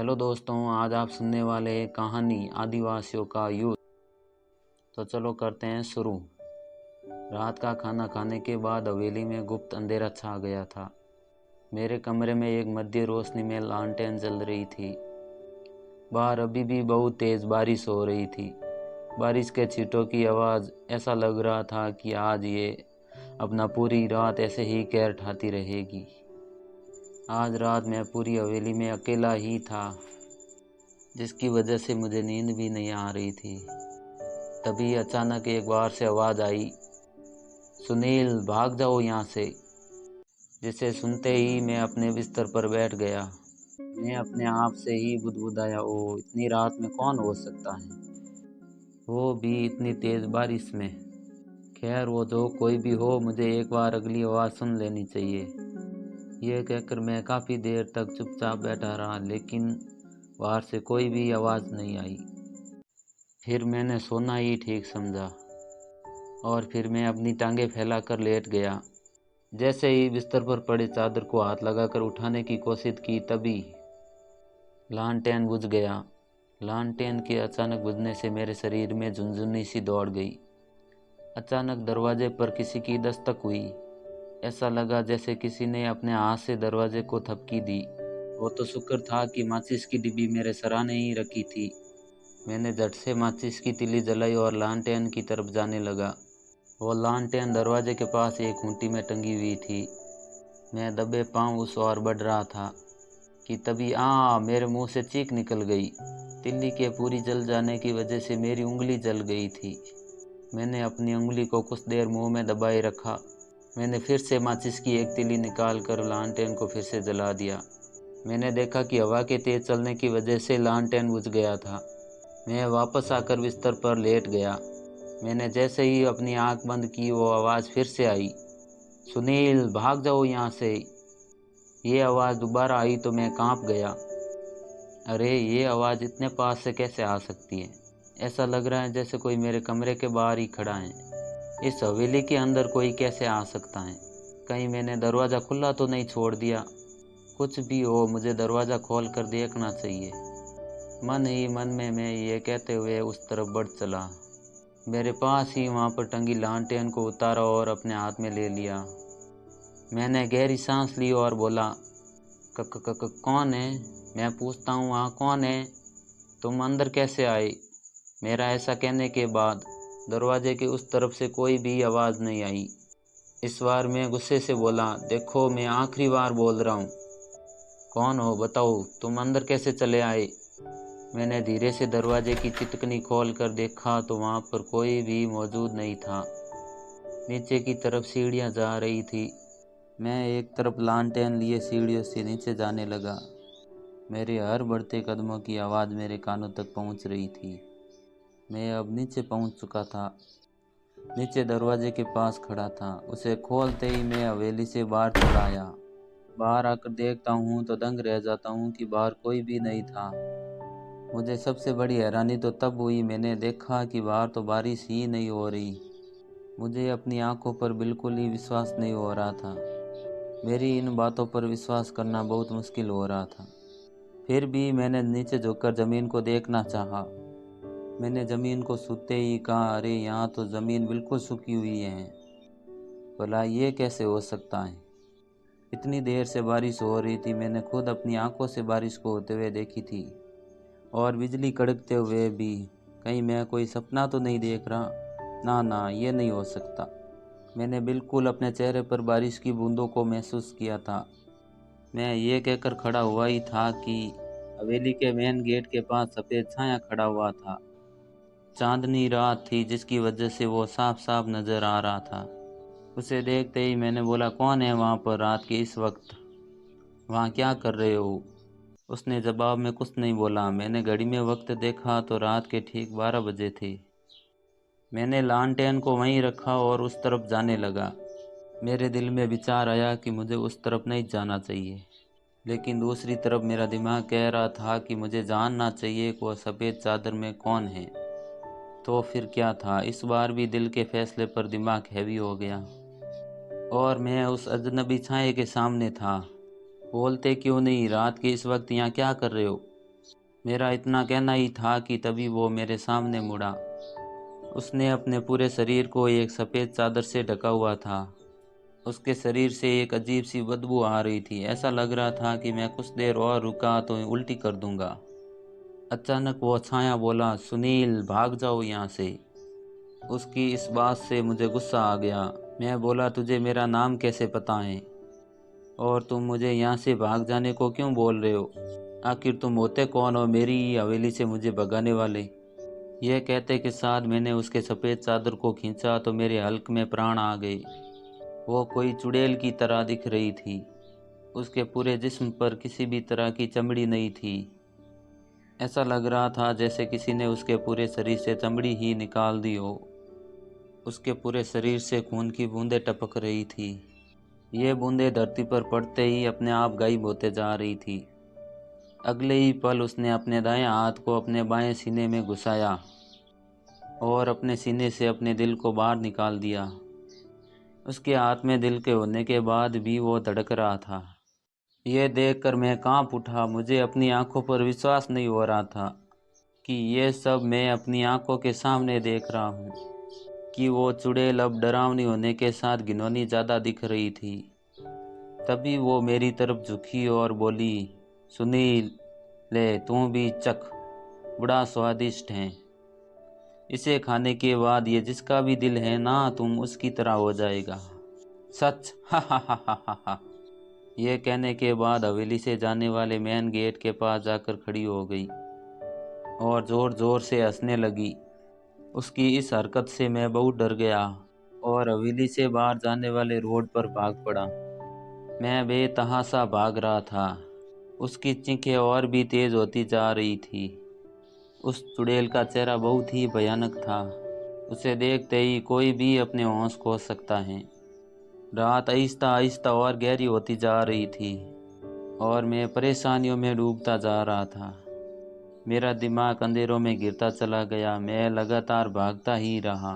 Hello दोस्तों, आज आप सुनने वाले हैं कहानी आदिवासियों का युद्ध। तो चलो करते हैं शुरू। रात का खाना खाने के बाद हवेली में गुप्त अंधेरा छा गया था। मेरे कमरे में एक मध्य रोशनी में लालटेन जल रही थी। बाहर अभी भी बहुत तेज बारिश हो रही थी। बारिश के छींटों की आवाज़ ऐसा लग रहा था कि आज ये अपना पूरी रात ऐसे ही कहर ढाती रहेगी। आज रात मैं पूरी हवेली में अकेला ही था, जिसकी वजह से मुझे नींद भी नहीं आ रही थी। तभी अचानक एक बार से आवाज़ आई, सुनील भाग जाओ यहाँ से। जिसे सुनते ही मैं अपने बिस्तर पर बैठ गया। मैं अपने आप से ही बुदबुदाया, ओ इतनी रात में कौन हो सकता है, वो भी इतनी तेज़ बारिश में। खैर वो जो कोई भी हो, मुझे एक बार अगली आवाज़ सुन लेनी चाहिए। यह कहकर मैं काफ़ी देर तक चुपचाप बैठा रहा, लेकिन बाहर से कोई भी आवाज़ नहीं आई। फिर मैंने सोना ही ठीक समझा और फिर मैं अपनी टांगें फैलाकर लेट गया। जैसे ही बिस्तर पर पड़े चादर को हाथ लगाकर उठाने की कोशिश की, तभी लालटेन बुझ गया। लालटेन के अचानक बुझने से मेरे शरीर में झुनझुनी सी दौड़ गई। अचानक दरवाजे पर किसी की दस्तक हुई। ऐसा लगा जैसे किसी ने अपने हाथ से दरवाजे को थपकी दी। वो तो शुक्र था कि माचिस की डिब्बी मेरे सराहने ही रखी थी। मैंने झट से माचिस की तिली जलाई और लालटेन की तरफ जाने लगा। वो लालटेन दरवाजे के पास एक खूंटी में टंगी हुई थी। मैं दबे पांव उस ओर बढ़ रहा था कि तभी मेरे मुंह से चीख निकल गई। तिल्ली के पूरी जल जाने की वजह से मेरी उंगली जल गई थी। मैंने अपनी उंगली को कुछ देर मुंह में दबाए रखा। मैंने फिर से माचिस की एक तिली निकाल कर लालटेन को फिर से जला दिया। मैंने देखा कि हवा के तेज चलने की वजह से लालटेन बुझ गया था। मैं वापस आकर बिस्तर पर लेट गया। मैंने जैसे ही अपनी आंख बंद की, वो आवाज़ फिर से आई, सुनील भाग जाओ यहाँ से। ये आवाज़ दोबारा आई तो मैं कांप गया। अरे ये आवाज़ इतने पास से कैसे आ सकती है? ऐसा लग रहा है जैसे कोई मेरे कमरे के बाहर ही खड़ा है। इस हवेली के अंदर कोई कैसे आ सकता है? कहीं मैंने दरवाज़ा खुला तो नहीं छोड़ दिया? कुछ भी हो, मुझे दरवाज़ा खोल कर देखना चाहिए। मन ही मन में मैं ये कहते हुए उस तरफ बढ़ चला। मेरे पास ही वहाँ पर टंगी लालटेन को उतारा और अपने हाथ में ले लिया। मैंने गहरी सांस ली और बोला, कौन है? मैं पूछता हूँ, वहाँ कौन है? तुम अंदर कैसे आए? मेरा ऐसा कहने के बाद दरवाजे के उस तरफ से कोई भी आवाज़ नहीं आई। इस बार मैं गुस्से से बोला, देखो मैं आखिरी बार बोल रहा हूँ, कौन हो बताओ, तुम अंदर कैसे चले आए? मैंने धीरे से दरवाजे की चिटकनी खोल कर देखा तो वहाँ पर कोई भी मौजूद नहीं था। नीचे की तरफ सीढ़ियाँ जा रही थी। मैं एक तरफ लालटेन लिए सीढ़ियों से नीचे जाने लगा। मेरे हर बढ़ते कदमों की आवाज़ मेरे कानों तक पहुँच रही थी। मैं अब नीचे पहुँच चुका था। नीचे दरवाजे के पास खड़ा था। उसे खोलते ही मैं हवेली से बाहर चला आया। बाहर आकर देखता हूँ तो दंग रह जाता हूँ कि बाहर कोई भी नहीं था। मुझे सबसे बड़ी हैरानी तो तब हुई, मैंने देखा कि बाहर तो बारिश ही नहीं हो रही। मुझे अपनी आंखों पर बिल्कुल ही विश्वास नहीं हो रहा था। मेरी इन बातों पर विश्वास करना बहुत मुश्किल हो रहा था। फिर भी मैंने नीचे झुककर ज़मीन को देखना चाहा। मैंने ज़मीन को छूते ही कहा, अरे यहाँ तो ज़मीन बिल्कुल सूखी हुई है। भला ये कैसे हो सकता है? इतनी देर से बारिश हो रही थी। मैंने खुद अपनी आंखों से बारिश को होते हुए देखी थी और बिजली कड़कते हुए भी। कहीं मैं कोई सपना तो नहीं देख रहा? ना ना, ये नहीं हो सकता। मैंने बिल्कुल अपने चेहरे पर बारिश की बूंदों को महसूस किया था। मैं ये कहकर खड़ा हुआ ही था कि हवेली के मेन गेट के पास सफ़ेद छाया खड़ा हुआ था। चांदनी रात थी, जिसकी वजह से वो साफ साफ नज़र आ रहा था। उसे देखते ही मैंने बोला, कौन है वहाँ पर रात के इस वक्त? वहाँ क्या कर रहे हो? उसने जवाब में कुछ नहीं बोला। मैंने घड़ी में वक्त देखा तो रात के ठीक 12 बजे थे। मैंने लालटेन को वहीं रखा और उस तरफ जाने लगा। मेरे दिल में विचार आया कि मुझे उस तरफ नहीं जाना चाहिए, लेकिन दूसरी तरफ मेरा दिमाग कह रहा था कि मुझे जानना चाहिए कि वह सफ़ेद चादर में कौन है। तो फिर क्या था? इस बार भी दिल के फैसले पर दिमाग हैवी हो गया और मैं उस अजनबी छाए के सामने था। बोलते क्यों नहीं? रात के इस वक्त यहाँ क्या कर रहे हो? मेरा इतना कहना ही था कि तभी वो मेरे सामने मुड़ा। उसने अपने पूरे शरीर को एक सफ़ेद चादर से ढका हुआ था। उसके शरीर से एक अजीब सी बदबू आ रही थी। ऐसा लग रहा था कि मैं कुछ देर और रुका तो उल्टी कर दूंगा। अचानक वो छाया बोला, सुनील भाग जाओ यहाँ से। उसकी इस बात से मुझे गुस्सा आ गया। मैं बोला, तुझे मेरा नाम कैसे पता है और तुम मुझे यहाँ से भाग जाने को क्यों बोल रहे हो? आखिर तुम होते कौन हो मेरी ही हवेली से मुझे भगाने वाले? यह कहते के साथ मैंने उसके सफ़ेद चादर को खींचा तो मेरे हल्क में प्राण आ गए। वो कोई चुड़ैल की तरह दिख रही थी। उसके पूरे जिस्म पर किसी भी तरह की चमड़ी नहीं थी। ऐसा लग रहा था जैसे किसी ने उसके पूरे शरीर से चमड़ी ही निकाल दी हो। उसके पूरे शरीर से खून की बूंदें टपक रही थी। ये बूंदें धरती पर पड़ते ही अपने आप गायब होते जा रही थी। अगले ही पल उसने अपने दाएं हाथ को अपने बाएं सीने में घुसाया और अपने सीने से अपने दिल को बाहर निकाल दिया। उसके हाथ में दिल के होने के बाद भी वो धड़क रहा था। यह देखकर मैं कांप उठा। मुझे अपनी आंखों पर विश्वास नहीं हो रहा था कि ये सब मैं अपनी आंखों के सामने देख रहा हूँ, कि वो चुड़ैल अब डरावनी होने के साथ घिनौनी ज़्यादा दिख रही थी। तभी वो मेरी तरफ झुकी और बोली, सुनील, ले तू भी चख, बड़ा स्वादिष्ट है। इसे खाने के बाद ये जिसका भी दिल है ना, तुम उसकी तरह हो जाएगा। सच? हा हा हा हा हा हा। यह कहने के बाद हवेली से जाने वाले मेन गेट के पास जाकर खड़ी हो गई और ज़ोर ज़ोर से हंसने लगी। उसकी इस हरकत से मैं बहुत डर गया और हवेली से बाहर जाने वाले रोड पर भाग पड़ा। मैं बेतहाशा भाग रहा था। उसकी चीखें और भी तेज़ होती जा रही थी। उस चुड़ैल का चेहरा बहुत ही भयानक था। उसे देखते ही कोई भी अपने होश खो सकता है। रात आहिस्ता आहिस्ता और गहरी होती जा रही थी और मैं परेशानियों में डूबता जा रहा था। मेरा दिमाग अंधेरों में गिरता चला गया। मैं लगातार भागता ही रहा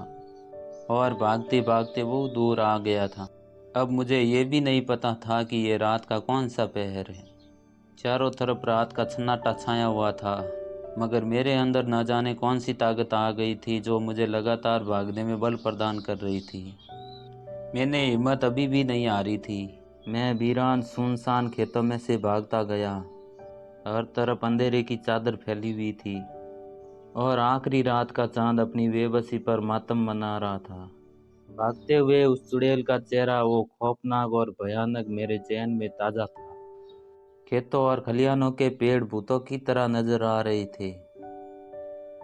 और भागते भागते बहुत दूर आ गया था। अब मुझे ये भी नहीं पता था कि ये रात का कौन सा पहर है। चारों तरफ रात का सन्नाटा छाया हुआ था, मगर मेरे अंदर न जाने कौन सी ताकत आ गई थी जो मुझे लगातार भागने में बल प्रदान कर रही थी। मैंने हिम्मत अभी भी नहीं हारी थी। मैं वीरान सुनसान खेतों में से भागता गया। हर तरफ अंधेरे की चादर फैली हुई थी और आखिरी रात का चांद अपनी बेबसी पर मातम मना रहा था। भागते हुए उस चुड़ैल का चेहरा, वो खौफनाक और भयानक, मेरे चैन में ताज़ा था। खेतों और खलिहानों के पेड़ भूतों की तरह नजर आ रहे थे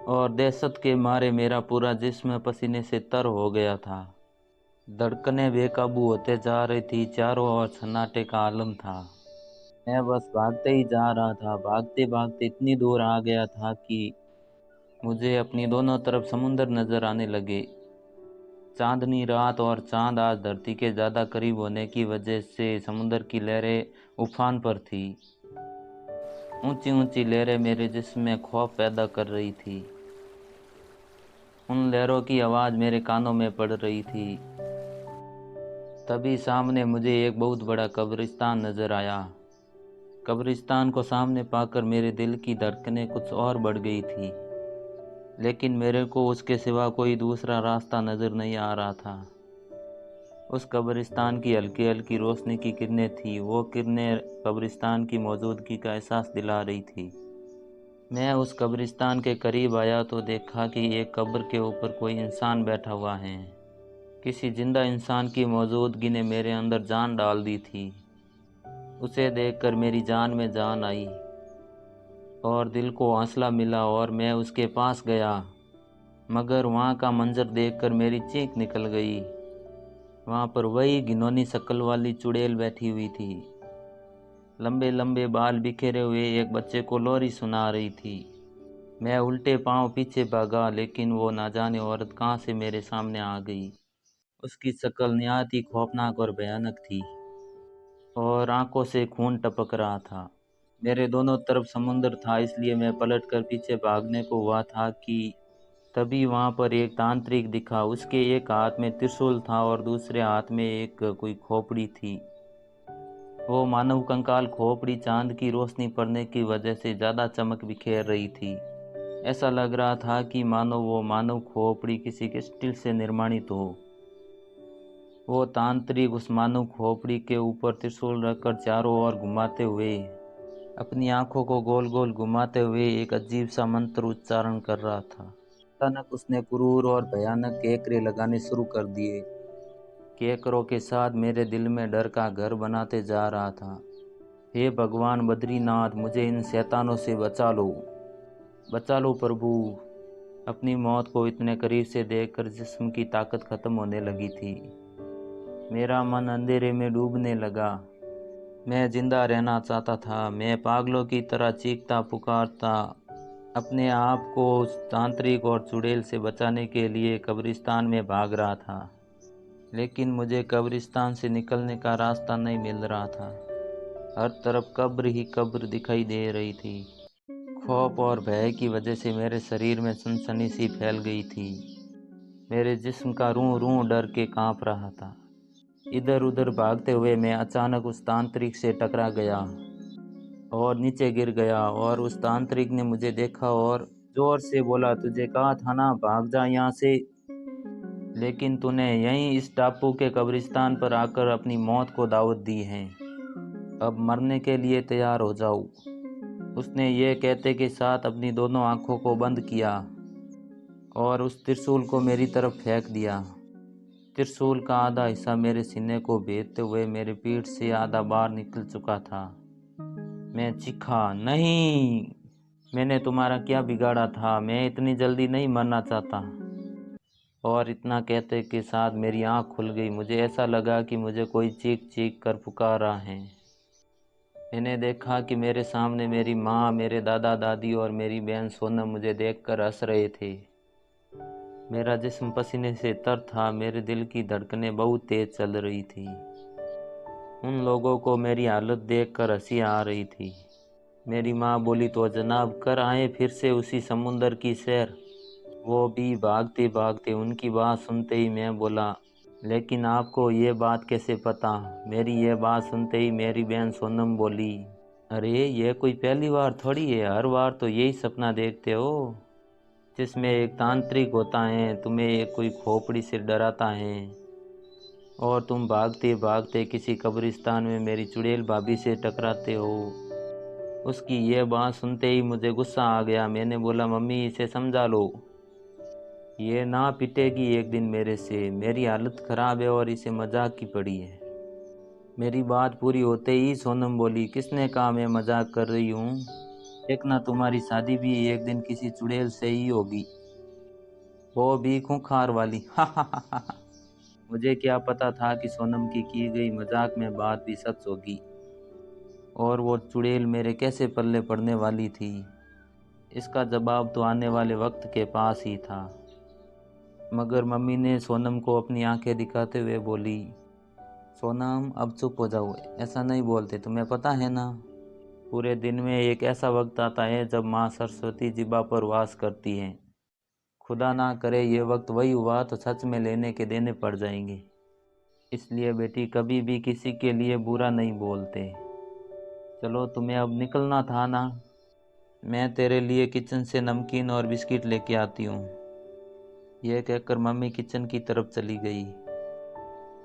और दहशत के मारे मेरा पूरा जिस्म पसीने से तर हो गया था। धड़कनें बेकाबू होते जा रही थी। चारों ओर सन्नाटे का आलम था। मैं बस भागते ही जा रहा था। भागते भागते इतनी दूर आ गया था कि मुझे अपनी दोनों तरफ समुंदर नजर आने लगे। चांदनी रात और चांद आज धरती के ज़्यादा करीब होने की वजह से समुंदर की लहरें उफान पर थी। ऊंची ऊंची लहरें मेरे जिस्म में खौफ पैदा कर रही थी। उन लहरों की आवाज़ मेरे कानों में पड़ रही थी। तभी सामने मुझे एक बहुत बड़ा कब्रिस्तान नजर आया। कब्रिस्तान को सामने पाकर मेरे दिल की धड़कनें कुछ और बढ़ गई थी, लेकिन मेरे को उसके सिवा कोई दूसरा रास्ता नजर नहीं आ रहा था। उस कब्रिस्तान की हल्की हल्की रोशनी की किरणें थी। वो किरणें कब्रिस्तान की मौजूदगी का एहसास दिला रही थी। मैं उस कब्रिस्तान के करीब आया तो देखा कि एक कब्र के ऊपर कोई इंसान बैठा हुआ है। किसी जिंदा इंसान की मौजूदगी ने मेरे अंदर जान डाल दी थी। उसे देखकर मेरी जान में जान आई और दिल को हौसला मिला और मैं उसके पास गया, मगर वहाँ का मंजर देखकर मेरी चीख निकल गई। वहाँ पर वही घिनौनी शक्ल वाली चुड़ैल बैठी हुई थी। लंबे लंबे बाल बिखेरे हुए एक बच्चे को लोरी सुना रही थी। मैं उल्टे पांव पीछे भागा, लेकिन वो ना जाने औरत कहाँ से मेरे सामने आ गई। उसकी शक्ल निहायत ही खौफनाक और भयानक थी और आंखों से खून टपक रहा था। मेरे दोनों तरफ समुंदर था, इसलिए मैं पलटकर पीछे भागने को हुआ था कि तभी वहाँ पर एक तांत्रिक दिखा। उसके एक हाथ में त्रिशूल था और दूसरे हाथ में एक कोई खोपड़ी थी। वो मानव कंकाल खोपड़ी चांद की रोशनी पड़ने की वजह से ज़्यादा चमक बिखेर रही थी। ऐसा लग रहा था कि मानो वो मानव खोपड़ी किसी के स्टील से निर्माणित हो। वो तांत्रिक उस मानव खोपड़ी के ऊपर त्रिशूल रखकर चारों ओर घुमाते हुए, अपनी आंखों को गोल गोल घुमाते हुए एक अजीब सा मंत्र उच्चारण कर रहा था। अचानक उसने क्रूर और भयानक केकरे लगाने शुरू कर दिए। केकरों के साथ मेरे दिल में डर का घर बनाते जा रहा था। हे भगवान बद्रीनाथ, मुझे इन शैतानों से बचा लो प्रभु। अपनी मौत को इतने करीब से देखकर जिस्म की ताकत खत्म होने लगी थी। मेरा मन अंधेरे में डूबने लगा। मैं जिंदा रहना चाहता था। मैं पागलों की तरह चीखता पुकारता अपने आप को उस तांत्रिक और चुड़ैल से बचाने के लिए कब्रिस्तान में भाग रहा था। लेकिन मुझे कब्रिस्तान से निकलने का रास्ता नहीं मिल रहा था। हर तरफ कब्र ही कब्र दिखाई दे रही थी। खौफ और भय की वजह से मेरे शरीर में सनसनी सी फैल गई थी। मेरे जिस्म का रूं रूं डर के कांप रहा था। इधर उधर भागते हुए मैं अचानक उस तांत्रिक से टकरा गया और नीचे गिर गया। और उस तांत्रिक ने मुझे देखा और जोर से बोला, तुझे कहा था ना, भाग जा यहाँ से। लेकिन तूने यहीं इस टापू के कब्रिस्तान पर आकर अपनी मौत को दावत दी है। अब मरने के लिए तैयार हो जाओ। उसने ये कहते के साथ अपनी दोनों आंखों को बंद किया और उस त्रिशूल को मेरी तरफ फेंक दिया। त्रिशूल का आधा हिस्सा मेरे सीने को भेदते हुए मेरी पीठ से आधा बाहर निकल चुका था। मैं चीखा, नहीं, मैंने तुम्हारा क्या बिगाड़ा था? मैं इतनी जल्दी नहीं मरना चाहता। और इतना कहते के साथ मेरी आंख खुल गई। मुझे ऐसा लगा कि मुझे कोई चीख चीख कर पुकार रहा है। मैंने देखा कि मेरे सामने मेरी माँ, मेरे दादा दादी और मेरी बहन सोनम मुझे देखकर हंस रहे थे। मेरा जिस्म पसीने से तर था। मेरे दिल की धड़कनें बहुत तेज चल रही थी। उन लोगों को मेरी हालत देखकर हंसी आ रही थी। मेरी माँ बोली, तो जनाब कर आए फिर से उसी समुंदर की सैर। वो भी भागते भागते। उनकी बात सुनते ही मैं बोला, लेकिन आपको ये बात कैसे पता? मेरी ये बात सुनते ही मेरी बहन सोनम बोली, अरे ये कोई पहली बार थोड़ी है, हर बार तो यही सपना देखते हो जिसमें एक तांत्रिक होता है, तुम्हें एक कोई खोपड़ी से डराता है और तुम भागते भागते किसी कब्रिस्तान में मेरी चुड़ैल भाभी से टकराते हो। उसकी ये बात सुनते ही मुझे गुस्सा आ गया। मैंने बोला, मम्मी इसे समझा लो, ये ना पिटेगी एक दिन मेरे से। मेरी हालत ख़राब है और इसे मजाक की पड़ी है। मेरी बात पूरी होते ही सोनम बोली, किसने कहा मैं मजाक कर रही हूँ? देखना तुम्हारी शादी भी एक दिन किसी चुड़ैल से ही होगी, वो भी खूंखार वाली। मुझे क्या पता था कि सोनम की गई मजाक में बात भी सच होगी और वो चुड़ैल मेरे कैसे पल्ले पड़ने वाली थी, इसका जवाब तो आने वाले वक्त के पास ही था। मगर मम्मी ने सोनम को अपनी आंखें दिखाते हुए बोली, सोनम अब चुप हो जाओ, ऐसा नहीं बोलते, तुम्हें पता है ना, पूरे दिन में एक ऐसा वक्त आता है जब माँ सरस्वती जिबा पर वास करती है। खुदा ना करे ये वक्त वही हुआ तो सच में लेने के देने पड़ जाएंगे। इसलिए बेटी कभी भी किसी के लिए बुरा नहीं बोलते। चलो तुम्हें अब निकलना था ना, मैं तेरे लिए किचन से नमकीन और बिस्किट लेके आती हूँ। यह कहकर मम्मी किचन की तरफ चली गई।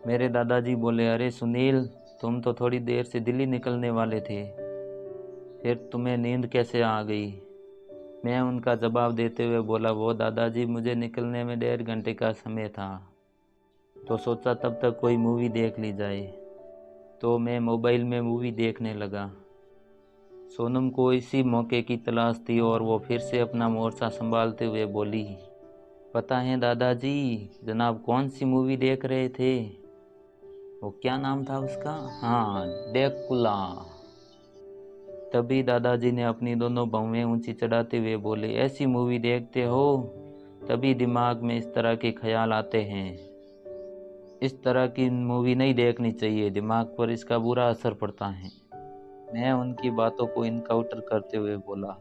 मेरे दादाजी बोले, अरे सुनील, तुम तो थोड़ी देर से दिल्ली निकलने वाले थे, फिर तुम्हें नींद कैसे आ गई? मैं उनका जवाब देते हुए बोला, वो दादाजी, मुझे निकलने में 1.5 घंटे का समय था, तो सोचा तब तक कोई मूवी देख ली जाए। तो मैं मोबाइल में मूवी देखने लगा। सोनम को इसी मौके की तलाश थी और वो फिर से अपना मोर्चा संभालते हुए बोली, पता है दादाजी, जनाब कौन सी मूवी देख रहे थे? वो क्या नाम था उसका? हाँ, ड्रैकुला। तभी दादाजी ने अपनी दोनों भौहें ऊंची चढ़ाते हुए बोले, ऐसी मूवी देखते हो तभी दिमाग में इस तरह के ख्याल आते हैं। इस तरह की मूवी नहीं देखनी चाहिए, दिमाग पर इसका बुरा असर पड़ता है। मैं उनकी बातों को इनकाउंटर करते हुए बोला,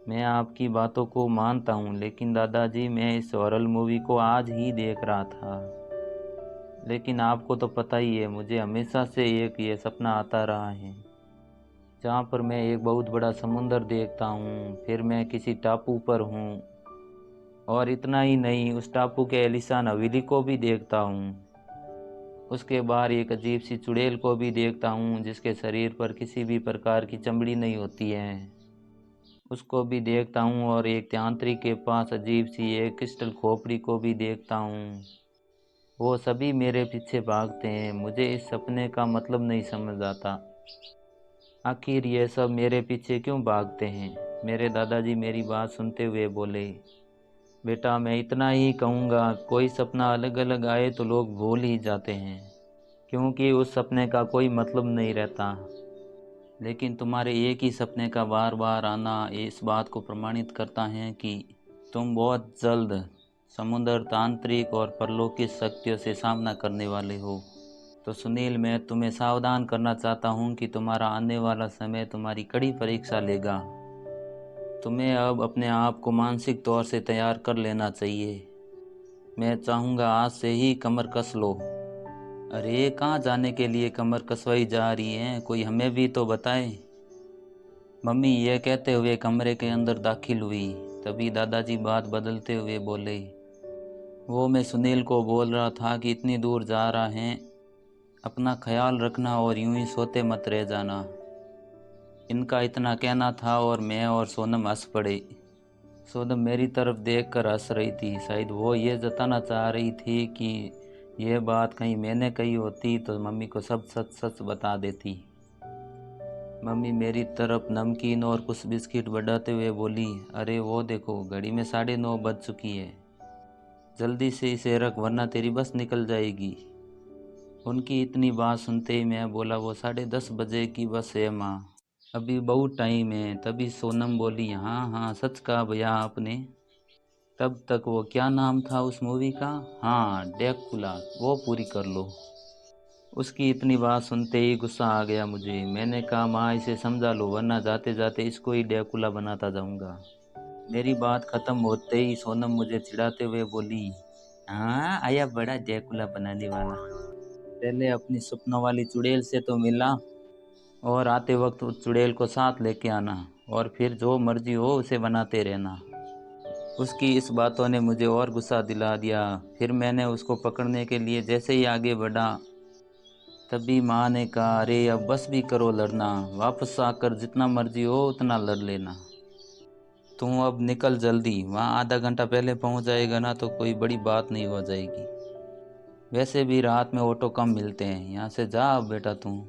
मैं आपकी बातों को मानता हूँ, लेकिन दादाजी मैं इस हॉरर मूवी को आज ही देख रहा था। लेकिन आपको तो पता ही है, मुझे हमेशा से एक ये सपना आता रहा है जहाँ पर मैं एक बहुत बड़ा समुंदर देखता हूँ, फिर मैं किसी टापू पर हूँ और इतना ही नहीं, उस टापू के आलीशान हवेली को भी देखता हूँ। उसके बाहर एक अजीब सी चुड़ैल को भी देखता हूँ जिसके शरीर पर किसी भी प्रकार की चमड़ी नहीं होती है, उसको भी देखता हूँ। और एक तांत्रिक के पास अजीब सी एक क्रिस्टल खोपड़ी को भी देखता हूँ। वो सभी मेरे पीछे भागते हैं। मुझे इस सपने का मतलब नहीं समझ आता, आखिर ये सब मेरे पीछे क्यों भागते हैं। मेरे दादाजी मेरी बात सुनते हुए बोले, बेटा मैं इतना ही कहूँगा, कोई सपना अलग अलग आए तो लोग भूल ही जाते हैं, क्योंकि उस सपने का कोई मतलब नहीं रहता। लेकिन तुम्हारे एक ही सपने का बार बार आना इस बात को प्रमाणित करता है कि तुम बहुत जल्द समुद्र, तांत्रिक और परलौकिक शक्तियों से सामना करने वाले हो। तो सुनील, मैं तुम्हें सावधान करना चाहता हूँ कि तुम्हारा आने वाला समय तुम्हारी कड़ी परीक्षा लेगा। तुम्हें अब अपने आप को मानसिक तौर से तैयार कर लेना चाहिए। मैं चाहूँगा आज से ही कमर कस लो। अरे कहाँ जाने के लिए कमर कसवाई जा रही है, कोई हमें भी तो बताए। मम्मी यह कहते हुए कमरे के अंदर दाखिल हुई। तभी दादाजी बात बदलते हुए बोले, वो मैं सुनील को बोल रहा था कि इतनी दूर जा रहा है, अपना ख्याल रखना और यूं ही सोते मत रह जाना। इनका इतना कहना था और मैं और सोनम हंस पड़े। सोनम मेरी तरफ देखकर हंस रही थी। शायद वो ये जताना चाह रही थी कि यह बात कहीं मैंने कही होती तो मम्मी को सब सच सच बता देती। मम्मी मेरी तरफ नमकीन और कुछ बिस्किट बढ़ाते हुए बोली, अरे वो देखो, घड़ी में 9:30 बज चुकी है, जल्दी से इसे रख वरना तेरी बस निकल जाएगी। उनकी इतनी बात सुनते ही मैं बोला, वो 10:30 बजे की बस है माँ, अभी बहुत टाइम है। तभी सोनम बोली, हाँ हाँ सच कहा भैया आपने। तब तक वो क्या नाम था उस मूवी का, हाँ ड्रैकुला, वो पूरी कर लो। उसकी इतनी बात सुनते ही गुस्सा आ गया मुझे। मैंने कहा, माँ इसे समझा लो वरना जाते जाते इसको ही ड्रैकुला बनाता जाऊंगा। मेरी बात खत्म होते ही सोनम मुझे चिढ़ाते हुए बोली, हाँ आया बड़ा ड्रैकुला बनाने वाला, पहले अपनी सपनों वाली चुड़ैल से तो मिला और आते वक्त उस चुड़ैल को साथ लेके आना और फिर जो मर्जी हो उसे बनाते रहना। उसकी इस बातों ने मुझे और गुस्सा दिला दिया। फिर मैंने उसको पकड़ने के लिए जैसे ही आगे बढ़ा, तभी माँ ने कहा, अरे अब बस भी करो लड़ना, वापस आकर जितना मर्जी हो उतना लड़ लेना। तुम अब निकल जल्दी, वहाँ आधा घंटा पहले पहुँच जाएगा ना तो कोई बड़ी बात नहीं हो जाएगी। वैसे भी रात में ऑटो कम मिलते हैं, यहाँ से जा अब बेटा तू।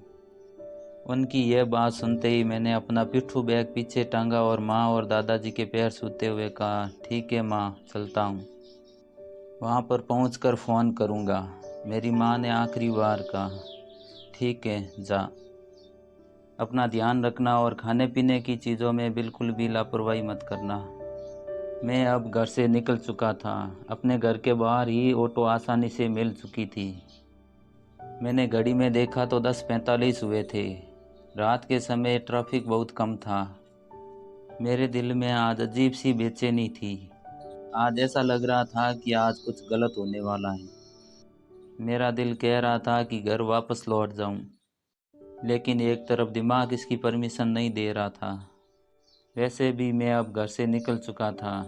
उनकी यह बात सुनते ही मैंने अपना पिट्ठू बैग पीछे टांगा और माँ और दादाजी के पैर छूते हुए कहा, ठीक है माँ चलता हूँ, वहाँ पर पहुँचकर फ़ोन करूँगा। मेरी माँ ने आखिरी बार कहा, ठीक है जा, अपना ध्यान रखना और खाने पीने की चीज़ों में बिल्कुल भी लापरवाही मत करना। मैं अब घर से निकल चुका था। अपने घर के बाहर ही ऑटो आसानी से मिल चुकी थी। मैंने घड़ी में देखा तो 10:45 हुए थे। रात के समय ट्रैफिक बहुत कम था। मेरे दिल में आज अजीब सी बेचैनी थी। आज ऐसा लग रहा था कि आज कुछ गलत होने वाला है। मेरा दिल कह रहा था कि घर वापस लौट जाऊं, लेकिन एक तरफ दिमाग इसकी परमिशन नहीं दे रहा था। वैसे भी मैं अब घर से निकल चुका था।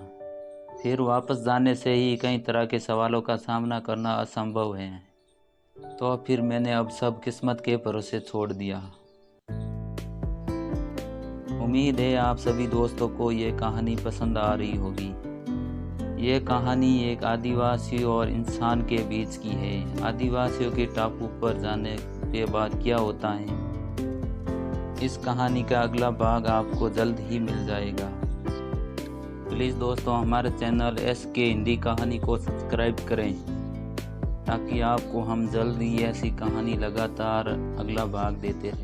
फिर वापस जाने से ही कई तरह के सवालों का सामना करना असंभव है। तो फिर मैंने अब सब किस्मत के भरोसे छोड़ दिया। उम्मीद है आप सभी दोस्तों को ये कहानी पसंद आ रही होगी। ये कहानी एक आदिवासी और इंसान के बीच की है। आदिवासियों के टापू पर जाने के बाद क्या होता है, इस कहानी का अगला भाग आपको जल्द ही मिल जाएगा। प्लीज़ दोस्तों हमारे चैनल SK हिंदी कहानी को सब्सक्राइब करें ताकि आपको हम जल्द ही ऐसी कहानी लगातार अगला भाग देते रहें।